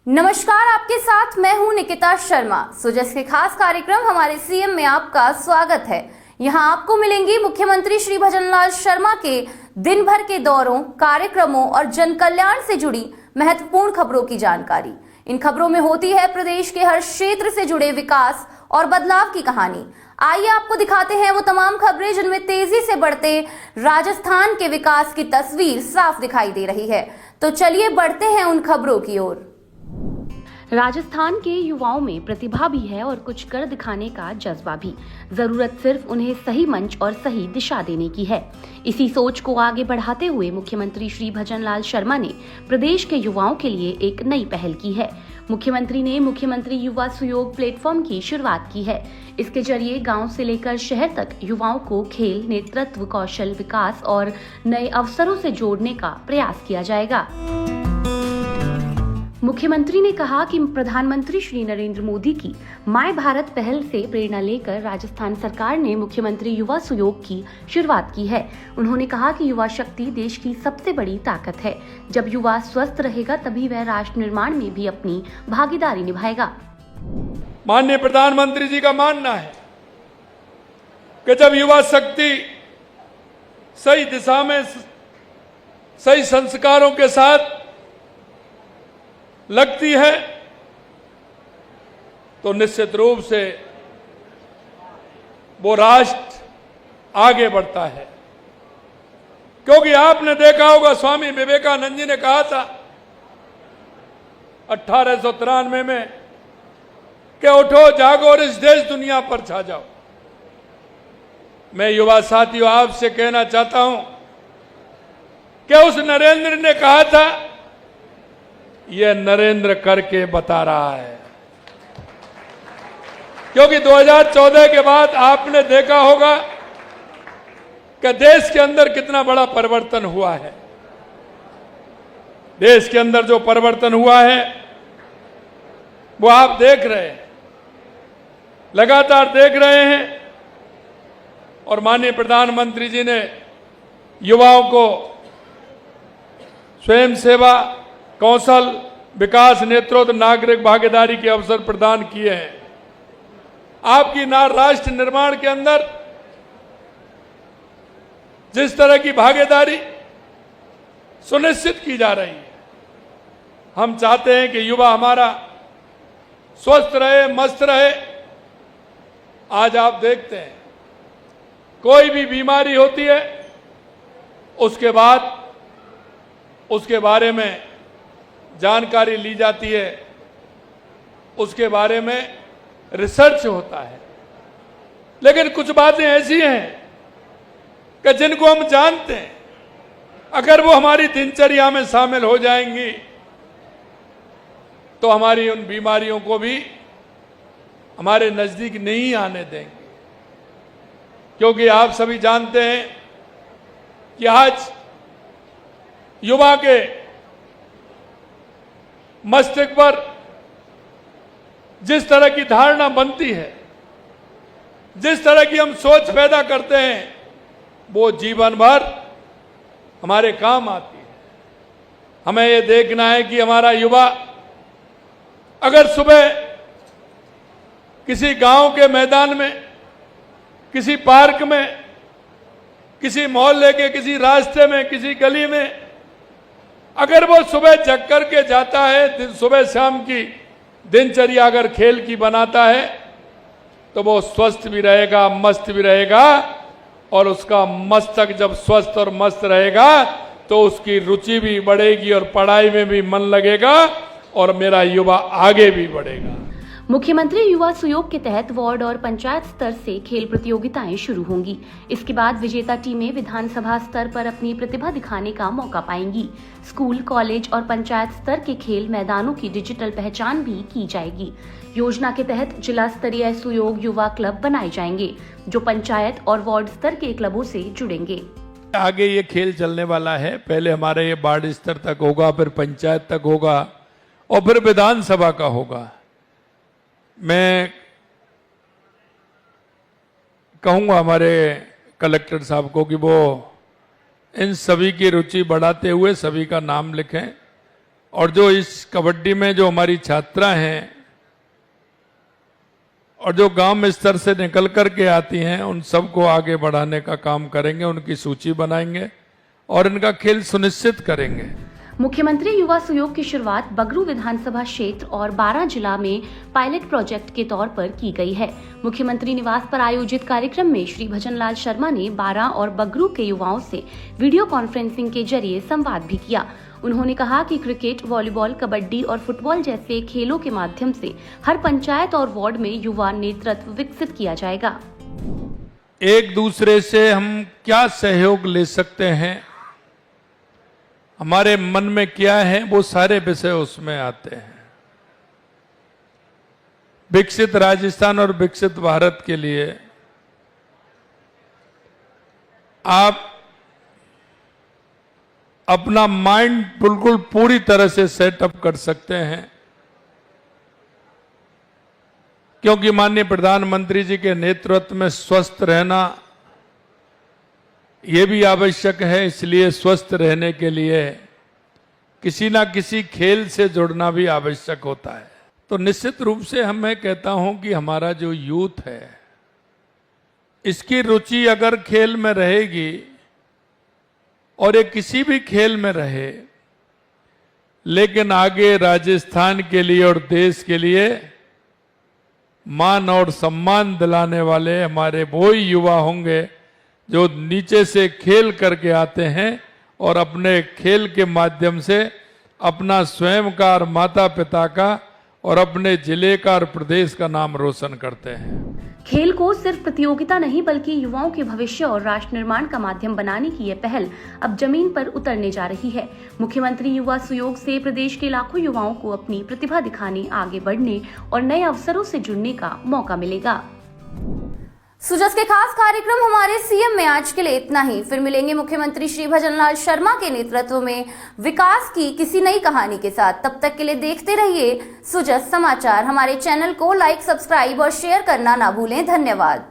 नमस्कार, आपके साथ मैं हूं निकिता शर्मा। सुजस के खास कार्यक्रम हमारे सीएम में आपका स्वागत है। यहां आपको मिलेंगी मुख्यमंत्री श्री भजनलाल शर्मा के दिन भर के दौरों, कार्यक्रमों और जन कल्याण से जुड़ी महत्वपूर्ण खबरों की जानकारी। इन खबरों में होती है प्रदेश के हर क्षेत्र से जुड़े विकास और बदलाव की कहानी। आइए आपको दिखाते हैं वो तमाम खबरें जिनमें तेजी से बढ़ते राजस्थान के विकास की तस्वीर साफ दिखाई दे रही है। तो चलिए बढ़ते हैं उन खबरों की ओर। राजस्थान के युवाओं में प्रतिभा भी है और कुछ कर दिखाने का जज्बा भी। जरूरत सिर्फ उन्हें सही मंच और सही दिशा देने की है। इसी सोच को आगे बढ़ाते हुए मुख्यमंत्री श्री भजनलाल शर्मा ने प्रदेश के युवाओं के लिए एक नई पहल की है। मुख्यमंत्री ने मुख्यमंत्री युवा सुयोग प्लेटफॉर्म की शुरुआत की है। इसके जरिए गांव से लेकर शहर तक युवाओं को खेल, नेतृत्व, कौशल विकास और नए अवसरों से जोड़ने का प्रयास किया जाएगा। मुख्यमंत्री ने कहा कि प्रधानमंत्री श्री नरेंद्र मोदी की माय भारत पहल से प्रेरणा लेकर राजस्थान सरकार ने मुख्यमंत्री युवा सुयोग की शुरुआत की है। उन्होंने कहा कि युवा शक्ति देश की सबसे बड़ी ताकत है। जब युवा स्वस्थ रहेगा तभी वह राष्ट्र निर्माण में भी अपनी भागीदारी निभाएगा। माननीय प्रधानमंत्री जी का मानना है कि जब युवा शक्ति सही दिशा में सही संस्कारों के साथ लगती है तो निश्चित रूप से वो राष्ट्र आगे बढ़ता है। क्योंकि आपने देखा होगा, स्वामी विवेकानंद जी ने कहा था 1893 में कि उठो जागो और इस देश दुनिया पर छा जाओ। मैं युवा साथियों आपसे कहना चाहता हूं कि उस नरेंद्र ने कहा था, यह नरेंद्र करके बता रहा है। क्योंकि 2014 के बाद आपने देखा होगा कि देश के अंदर कितना बड़ा परिवर्तन हुआ है। देश के अंदर जो परिवर्तन हुआ है वो आप देख रहे हैं, लगातार देख रहे हैं। और माननीय प्रधानमंत्री जी ने युवाओं को स्वयं सेवा, कौशल विकास, नेतृत्व, नागरिक भागीदारी के अवसर प्रदान किए हैं। आपकी राष्ट्र निर्माण के अंदर जिस तरह की भागीदारी सुनिश्चित की जा रही है, हम चाहते हैं कि युवा हमारा स्वस्थ रहे, मस्त रहे। आज आप देखते हैं कोई भी बीमारी होती है उसके बाद उसके बारे में जानकारी ली जाती है, उसके बारे में रिसर्च होता है। लेकिन कुछ बातें ऐसी हैं कि जिनको हम जानते हैं, अगर वो हमारी दिनचर्या में शामिल हो जाएंगी तो हमारी उन बीमारियों को भी हमारे नजदीक नहीं आने देंगे। क्योंकि आप सभी जानते हैं कि आज युवा के मस्तिष्क पर जिस तरह की धारणा बनती है, जिस तरह की हम सोच पैदा करते हैं, वो जीवन भर हमारे काम आती है। हमें ये देखना है कि हमारा युवा अगर सुबह किसी गांव के मैदान में, किसी पार्क में, किसी मोहल्ले के किसी रास्ते में, किसी गली में अगर वो सुबह जग करके जाता है, सुबह शाम की दिनचर्या अगर खेल की बनाता है, तो वो स्वस्थ भी रहेगा, मस्त भी रहेगा। और उसका मस्तक जब स्वस्थ और मस्त रहेगा तो उसकी रुचि भी बढ़ेगी और पढ़ाई में भी मन लगेगा और मेरा युवा आगे भी बढ़ेगा। मुख्यमंत्री युवा सुयोग के तहत वार्ड और पंचायत स्तर से खेल प्रतियोगिताएं शुरू होंगी। इसके बाद विजेता टीमें विधानसभा स्तर पर अपनी प्रतिभा दिखाने का मौका पाएंगी। स्कूल, कॉलेज और पंचायत स्तर के खेल मैदानों की डिजिटल पहचान भी की जाएगी। योजना के तहत जिला स्तरीय सुयोग युवा क्लब बनाए जाएंगे, जो पंचायत और वार्ड स्तर के क्लबों से जुड़ेंगे। आगे ये खेल चलने वाला है। पहले हमारे ये वार्ड स्तर तक होगा, फिर पंचायत तक होगा और फिर विधानसभा का होगा। मैं कहूंगा हमारे कलेक्टर साहब को कि वो इन सभी की रुचि बढ़ाते हुए सभी का नाम लिखें और जो इस कबड्डी में जो हमारी छात्रा हैं और जो गांव स्तर से निकल कर के आती हैं, उन सबको आगे बढ़ाने का काम करेंगे, उनकी सूची बनाएंगे और इनका खेल सुनिश्चित करेंगे। मुख्यमंत्री युवा सहयोग की शुरुआत बगरू विधानसभा क्षेत्र और 12 जिला में पायलट प्रोजेक्ट के तौर पर की गई है। मुख्यमंत्री निवास पर आयोजित कार्यक्रम में श्री भजनलाल शर्मा ने 12 और बगरू के युवाओं से वीडियो कॉन्फ्रेंसिंग के जरिए संवाद भी किया। उन्होंने कहा कि क्रिकेट, वॉलीबॉल, कबड्डी और फुटबॉल जैसे खेलों के माध्यम से हर पंचायत और वार्ड में युवा नेतृत्व विकसित किया जाएगा। एक दूसरे से हम क्या सहयोग ले सकते हैं, हमारे मन में क्या है, वो सारे विषय उसमें आते हैं। विकसित राजस्थान और विकसित भारत के लिए आप अपना माइंड बिल्कुल पूरी तरह से सेटअप कर सकते हैं, क्योंकि माननीय प्रधानमंत्री जी के नेतृत्व में स्वस्थ रहना ये भी आवश्यक है। इसलिए स्वस्थ रहने के लिए किसी ना किसी खेल से जुड़ना भी आवश्यक होता है। तो निश्चित रूप से मैं कहता हूं कि हमारा जो यूथ है, इसकी रुचि अगर खेल में रहेगी और ये किसी भी खेल में रहे, लेकिन आगे राजस्थान के लिए और देश के लिए मान और सम्मान दिलाने वाले हमारे वो ही युवा होंगे जो नीचे से खेल करके आते हैं और अपने खेल के माध्यम से अपना स्वयं का और माता पिता का और अपने जिले का और प्रदेश का नाम रोशन करते हैं। खेल को सिर्फ प्रतियोगिता नहीं बल्कि युवाओं के भविष्य और राष्ट्र निर्माण का माध्यम बनाने की यह पहल अब जमीन पर उतरने जा रही है। मुख्यमंत्री युवा सहयोग से प्रदेश के लाखों युवाओं को अपनी प्रतिभा दिखाने, आगे बढ़ने और नए अवसरों से जुड़ने का मौका मिलेगा। सुजस के खास कार्यक्रम हमारे सीएम में आज के लिए इतना ही। फिर मिलेंगे मुख्यमंत्री श्री भजनलाल शर्मा के नेतृत्व में विकास की किसी नई कहानी के साथ। तब तक के लिए देखते रहिए सुजस समाचार। हमारे चैनल को लाइक, सब्सक्राइब और शेयर करना ना भूलें। धन्यवाद।